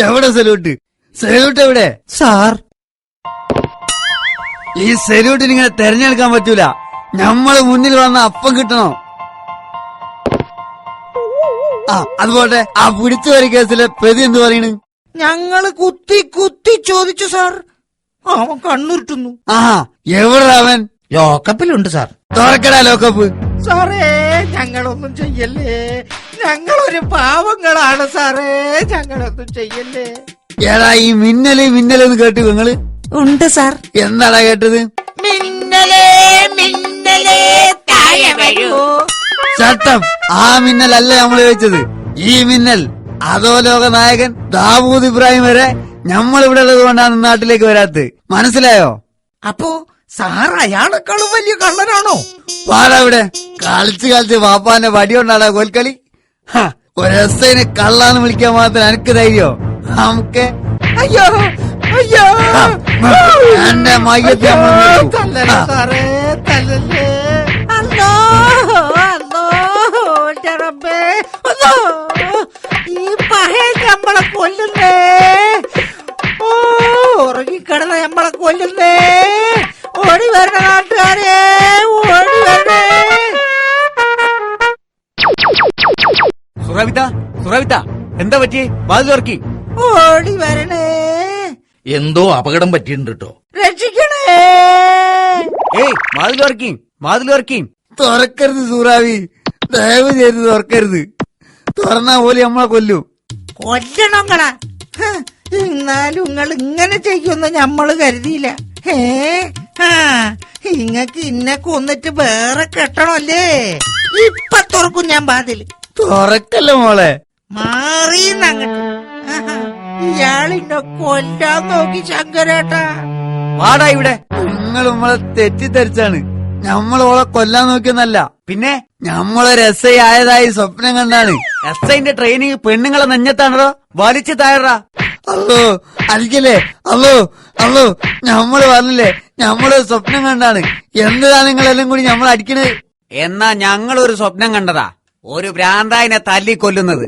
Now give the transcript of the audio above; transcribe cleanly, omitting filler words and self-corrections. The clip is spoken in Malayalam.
എവിടെ സല്യൂട്ട്? സല്യൂട്ട് എവിടെ? സാർ, ഈ സല്യൂട്ടിന് ഇങ്ങനെ തെരഞ്ഞെടുക്കാൻ പറ്റൂല. നമ്മള് മുന്നിൽ വന്ന അപ്പം കിട്ടണോ? അതുപോട്ടെ, ആ പിടിച്ചുവരി കേസിലെ പ്രതി എന്ത് പറയണ്? ഞങ്ങള് കുത്തി കുത്തി ചോദിച്ചു സാർ, അവൻ കണ്ണുരുട്ടുന്നു. എവിടെ അവൻ? ലോക്കപ്പിലുണ്ട് സാർ. തുറക്കടാ ലോക്കപ്പ്. സാറേ, ഞങ്ങളൊന്നും ചെയ്യല്ലേ, ഞങ്ങളൊരു പാവങ്ങളാണ് സാറേ, ഞങ്ങളൊന്നും ചെയ്യല്ലേ. ഏടാ ഈ മിന്നലെന്ന് കേട്ടു നിങ്ങള്? ഉണ്ട് സാർ. എന്താടാ കേട്ടത്? മിന്നലേ മിന്നലേ താഴെ വരൂ. ചട്ടം, ആ മിന്നലല്ല നമ്മള് ചോദിച്ചത്. ഈ മിന്നൽ അധോലോക നായകൻ ദാവൂദ് ഇബ്രാഹിം വരെ നമ്മളിവിടെ ഉള്ളത് കൊണ്ടാണ് നാട്ടിലേക്ക് വരാത്തത്. മനസ്സിലായോ? അപ്പോ സാർ അയാളെക്കാളും വലിയ കള്ളനാണോ? പാടാ ഇവിടെ കളിച്ച് വാപ്പാന്റെ വടി കൊണ്ടാടാ കോൽക്കളി. ഒരു എസ്ഐനെ കള്ളാന്ന് വിളിക്കാൻ മാത്രം എനിക്ക് ധൈര്യോ? നമുക്ക് അയ്യോ അയ്യോ, എന്റെ മയ്യത്തെ സാറേ തല്ലല്ലേ. അല്ലോ അല്ലോ റബ്ബേ, അല്ലോ ഈ പഹേ നമ്മളെ കൊല്ലുന്നേ. ഓ, ഉറങ്ങിക്കിടന്ന നമ്മളെ കൊല്ലുന്നേ. ഓടി വരണ നാട്ടുകാരെ, ഓടി വരണേ. സുറവിത്ത എന്താ പറ്റിയേ? വാതിൽ തുറക്കി. ഓടി വരണേ. എന്തോ അപകടം പറ്റിയിട്ടുണ്ട് കേട്ടോ. രക്ഷിക്കണേ. ഏയ് വാതിൽ തുറക്കി. തുറക്കരുത് സൂറാവി, ദയവ് ചെയ്ത് തുറക്കരുത്. തുറന്നാ പോലെ നമ്മളെ കൊല്ലും. കൊല്ലണങ്ങളാ. എന്നാലും നിങ്ങൾ ഇങ്ങനെ ചെയ്യുന്ന ഞമ്മള് കരുതിയില്ല. ഇങ്ങക്ക് ഇന്നെ കൊന്നിട്ട് വേറെ കെട്ടണല്ലേ? ഇപ്പൊ തുറക്കും ഞാൻ വാതില്. തുറക്കല്ലോ മോളെ. മാറിന്നങ്ങട്ട്. ഇയാളിന്നെ കൊല്ലാൻ നോക്കി ശങ്കരേട്ടാ. വാടാ ഇവിടെ. നിങ്ങൾ നമ്മളെ തെറ്റിദ്ധരിച്ചാണ്. നമ്മളോളെ കൊല്ലാൻ നോക്കിയെന്നല്ല, പിന്നെ നമ്മളൊരു എസ് ഐ ആയതായി സ്വപ്നം കണ്ടാണ്. എസ് ഐന്റെ ട്രെയിനിങ് പെണ്ണുങ്ങളെ നെഞ്ഞത്താണോ വലിച്ചു താഴറാ. അല്ലോ അടിക്കല്ലേ. അല്ലോ നമ്മള് പറഞ്ഞില്ലേ, നമ്മളൊരു സ്വപ്നം കണ്ടാണ്. എന്തിനാ നിങ്ങളെല്ലാം കൂടി നമ്മൾ അടിക്കണത്? എന്നാ ഞങ്ങളൊരു സ്വപ്നം കണ്ടതാ, ഒരു ഭ്രാന്തായിനെ തല്ലിക്കൊല്ലുന്നത്.